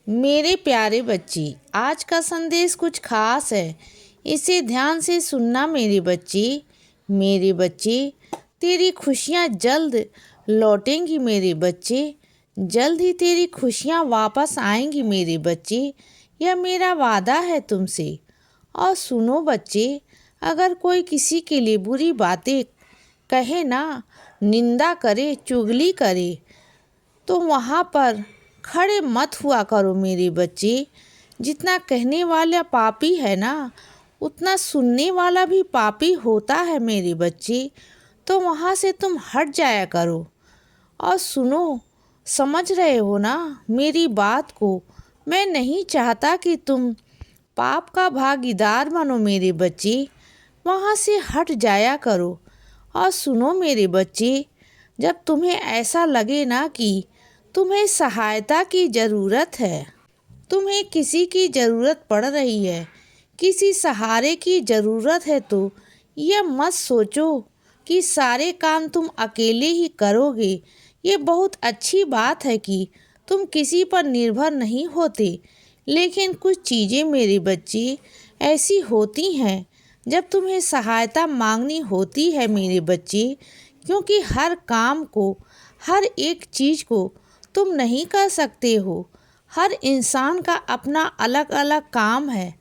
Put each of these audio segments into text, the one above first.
मेरे प्यारे बच्चे, आज का संदेश कुछ खास है। इसे ध्यान से सुनना मेरे बच्चे। मेरे बच्चे, तेरी खुशियाँ जल्द लौटेंगी मेरे बच्चे। जल्द ही तेरी खुशियाँ वापस आएंगी मेरे बच्चे। यह मेरा वादा है तुमसे। और सुनो बच्चे, अगर कोई किसी के लिए बुरी बातें कहे ना, निंदा करे, चुगली करे, तो वहाँ पर खड़े मत हुआ करो मेरे बच्चे। जितना कहने वाला पापी है ना, उतना सुनने वाला भी पापी होता है मेरे बच्चे। तो वहाँ से तुम हट जाया करो। और सुनो, समझ रहे हो ना मेरी बात को। मैं नहीं चाहता कि तुम पाप का भागीदार बनो मेरे बच्चे। वहाँ से हट जाया करो। और सुनो मेरे बच्चे, जब तुम्हें ऐसा लगे ना कि तुम्हें सहायता की ज़रूरत है, तुम्हें किसी की ज़रूरत पड़ रही है, किसी सहारे की ज़रूरत है, तो यह मत सोचो कि सारे काम तुम अकेले ही करोगे। ये बहुत अच्छी बात है कि तुम किसी पर निर्भर नहीं होते। लेकिन कुछ चीज़ें मेरे बच्चे ऐसी होती हैं जब तुम्हें सहायता मांगनी होती है मेरे बच्चे। क्योंकि हर काम को, हर एक चीज़ को तुम नहीं कर सकते हो। हर इंसान का अपना अलग अलग काम है,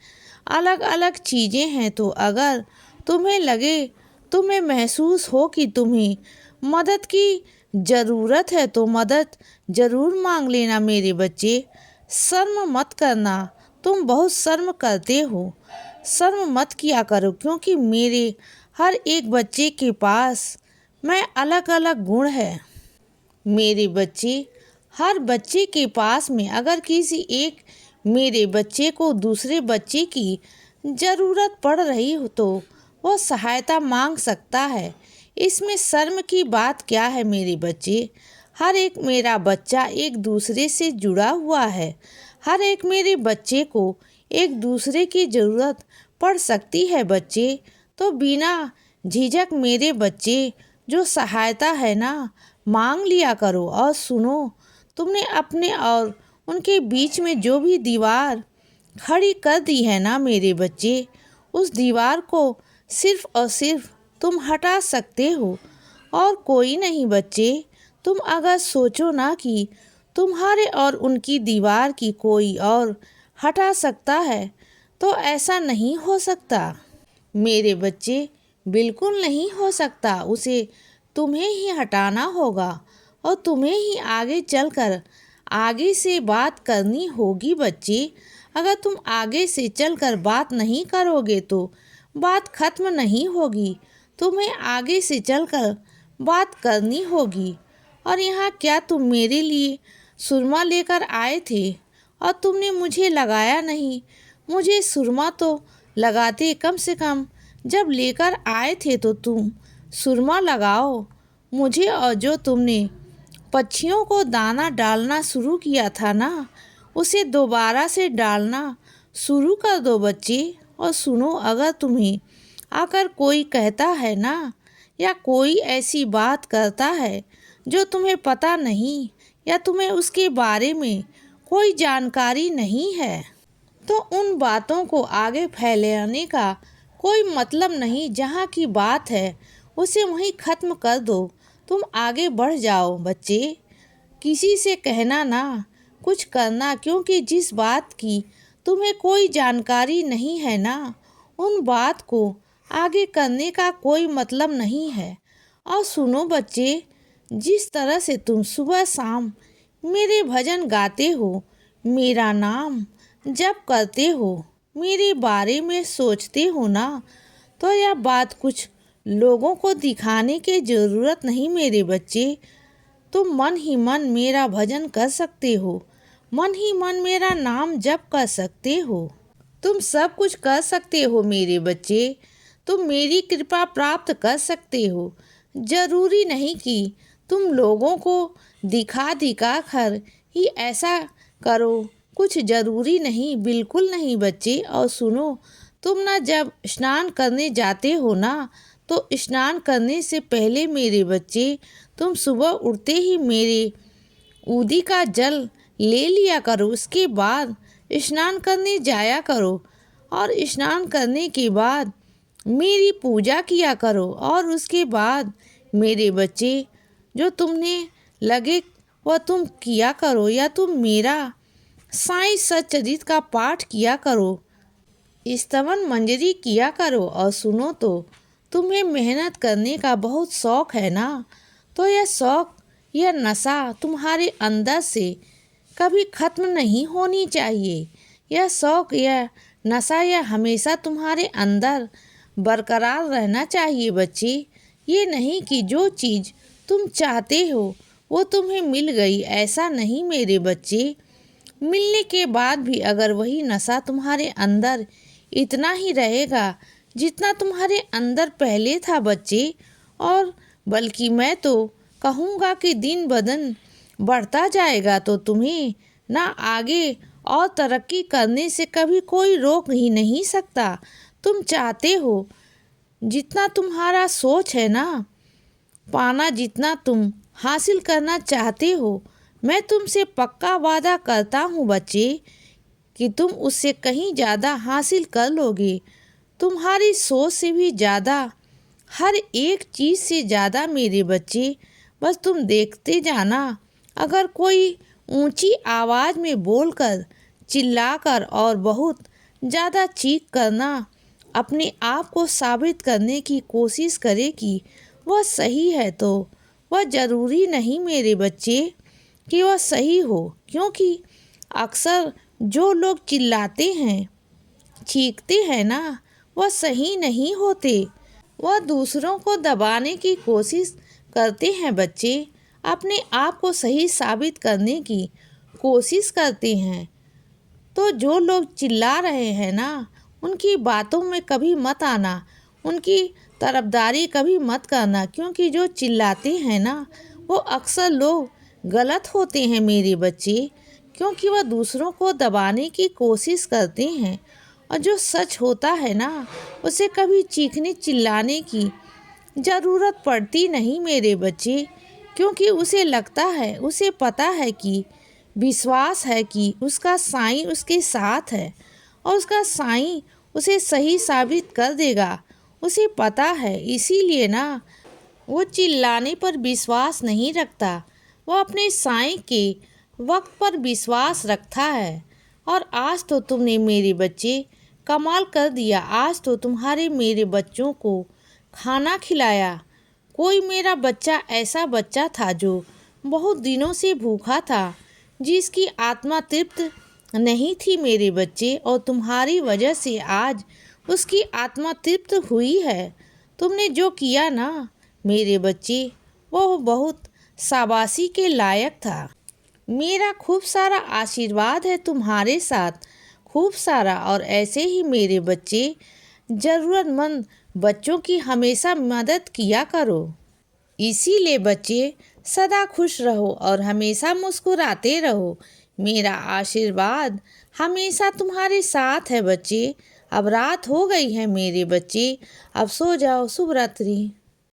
अलग अलग चीज़ें हैं। तो अगर तुम्हें लगे, तुम्हें महसूस हो कि तुम्हें मदद की ज़रूरत है, तो मदद ज़रूर मांग लेना मेरे बच्चे। शर्म मत करना। तुम बहुत शर्म करते हो, शर्म मत किया करो। क्योंकि मेरे हर एक बच्चे के पास मैं अलग अलग गुण है मेरे बच्चे। हर बच्चे के पास में अगर किसी एक मेरे बच्चे को दूसरे बच्चे की ज़रूरत पड़ रही हो, तो वह सहायता मांग सकता है। इसमें शर्म की बात क्या है मेरे बच्चे। हर एक मेरा बच्चा एक दूसरे से जुड़ा हुआ है। हर एक मेरे बच्चे को एक दूसरे की ज़रूरत पड़ सकती है बच्चे। तो बिना झिझक मेरे बच्चे जो सहायता है ना, मांग लिया करो। और सुनो, तुमने अपने और उनके बीच में जो भी दीवार खड़ी कर दी है ना मेरे बच्चे, उस दीवार को सिर्फ और सिर्फ तुम हटा सकते हो, और कोई नहीं बच्चे। तुम अगर सोचो ना कि तुम्हारे और उनकी दीवार की कोई और हटा सकता है, तो ऐसा नहीं हो सकता मेरे बच्चे। बिल्कुल नहीं हो सकता। उसे तुम्हें ही हटाना होगा, और तुम्हें ही आगे चलकर आगे से बात करनी होगी बच्चे। अगर तुम आगे से चलकर बात नहीं करोगे तो बात खत्म नहीं होगी। तुम्हें आगे से चलकर बात करनी होगी। और यहाँ क्या तुम मेरे लिए सुरमा लेकर आए थे और तुमने मुझे लगाया नहीं? मुझे सुरमा तो लगाते, कम से कम जब लेकर आए थे तो तुम सुरमा लगाओ मुझे। और जो तुमने पक्षियों को दाना डालना शुरू किया था ना, उसे दोबारा से डालना शुरू कर दो बच्चे। और सुनो, अगर तुम्हें आकर कोई कहता है ना, या कोई ऐसी बात करता है जो तुम्हें पता नहीं, या तुम्हें उसके बारे में कोई जानकारी नहीं है, तो उन बातों को आगे फैलाने का कोई मतलब नहीं। जहाँ की बात है उसे वहीं ख़त्म कर दो। तुम आगे बढ़ जाओ बच्चे। किसी से कहना ना, कुछ करना, क्योंकि जिस बात की तुम्हें कोई जानकारी नहीं है ना, उन बात को आगे करने का कोई मतलब नहीं है। और सुनो बच्चे, जिस तरह से तुम सुबह शाम मेरे भजन गाते हो, मेरा नाम जप करते हो, मेरे बारे में सोचते हो ना, तो यह बात कुछ लोगों को दिखाने की ज़रूरत नहीं मेरे बच्चे। तुम मन ही मन मेरा भजन कर सकते हो, मन ही मन मेरा नाम जप कर सकते हो। तुम सब कुछ कर सकते हो मेरे बच्चे। तुम मेरी कृपा प्राप्त कर सकते हो। ज़रूरी नहीं कि तुम लोगों को दिखा दिखा कर ही ऐसा करो। कुछ ज़रूरी नहीं, बिल्कुल नहीं बच्चे। और सुनो, तुम ना जब स्नान करने जाते हो ना, तो स्नान करने से पहले मेरे बच्चे, तुम सुबह उठते ही मेरे उदी का जल ले लिया करो। उसके बाद स्नान करने जाया करो और स्नान करने के बाद मेरी पूजा किया करो। और उसके बाद मेरे बच्चे जो तुमने लगे वह तुम किया करो, या तुम मेरा साईं सच्चरित्र का पाठ किया करो, स्तवन मंजरी किया करो। और सुनो तो, तुम्हें मेहनत करने का बहुत शौक़ है ना, तो यह शौक़, यह नशा तुम्हारे अंदर से कभी ख़त्म नहीं होनी चाहिए। यह शौक़, यह नशा, यह हमेशा तुम्हारे अंदर बरकरार रहना चाहिए बच्चे। ये नहीं कि जो चीज़ तुम चाहते हो वो तुम्हें मिल गई, ऐसा नहीं मेरे बच्चे। मिलने के बाद भी अगर वही नशा तुम्हारे अंदर इतना ही रहेगा जितना तुम्हारे अंदर पहले था बच्चे, और बल्कि मैं तो कहूँगा कि दिन ब दिन बढ़ता जाएगा, तो तुम्हें ना आगे और तरक्की करने से कभी कोई रोक ही नहीं सकता। तुम चाहते हो, जितना तुम्हारा सोच है ना, पाना जितना तुम हासिल करना चाहते हो, मैं तुमसे पक्का वादा करता हूँ बच्चे कि तुम उससे कहीं ज़्यादा हासिल कर लोगे। तुम्हारी सोच से भी ज़्यादा, हर एक चीज़ से ज़्यादा मेरे बच्चे। बस तुम देखते जाना, अगर कोई ऊंची आवाज़ में बोलकर, चिल्लाकर और बहुत ज़्यादा चीख करना अपने आप को साबित करने की कोशिश करे कि वह सही है, तो वह ज़रूरी नहीं मेरे बच्चे कि वह सही हो। क्योंकि अक्सर जो लोग चिल्लाते हैं, चीखते हैं ना, वह सही नहीं होते। वह दूसरों को दबाने की कोशिश करते हैं बच्चे, अपने आप को सही साबित करने की कोशिश करते हैं। तो जो लोग चिल्ला रहे हैं ना, उनकी बातों में कभी मत आना, उनकी तरफदारी कभी मत करना। क्योंकि जो चिल्लाते हैं ना, वो अक्सर लोग गलत होते हैं मेरे बच्चे, क्योंकि वह दूसरों को दबाने की कोशिश करते हैं। और जो सच होता है ना, उसे कभी चीखने चिल्लाने की ज़रूरत पड़ती नहीं मेरे बच्चे, क्योंकि उसे लगता है, उसे पता है कि, विश्वास है कि उसका साईं उसके साथ है और उसका साईं उसे सही साबित कर देगा। उसे पता है, इसीलिए ना वो चिल्लाने पर विश्वास नहीं रखता, वो अपने साईं के वक्त पर विश्वास रखता है। और आज तो तुमने मेरे बच्चे कमाल कर दिया। आज तो तुम्हारे मेरे बच्चों को खाना खिलाया। कोई मेरा बच्चा ऐसा बच्चा था जो बहुत दिनों से भूखा था, जिसकी आत्मा तृप्त नहीं थी मेरे बच्चे, और तुम्हारी वजह से आज उसकी आत्मा तृप्त हुई है। तुमने जो किया ना मेरे बच्चे, वो बहुत शाबाशी के लायक था। मेरा खूब सारा आशीर्वाद है तुम्हारे साथ, खूब सारा। और ऐसे ही मेरे बच्चे, ज़रूरतमंद बच्चों की हमेशा मदद किया करो। इसीलिए बच्चे, सदा खुश रहो और हमेशा मुस्कुराते रहो। मेरा आशीर्वाद हमेशा तुम्हारे साथ है बच्चे। अब रात हो गई है मेरे बच्चे, अब सो जाओ। शुभ रात्रि।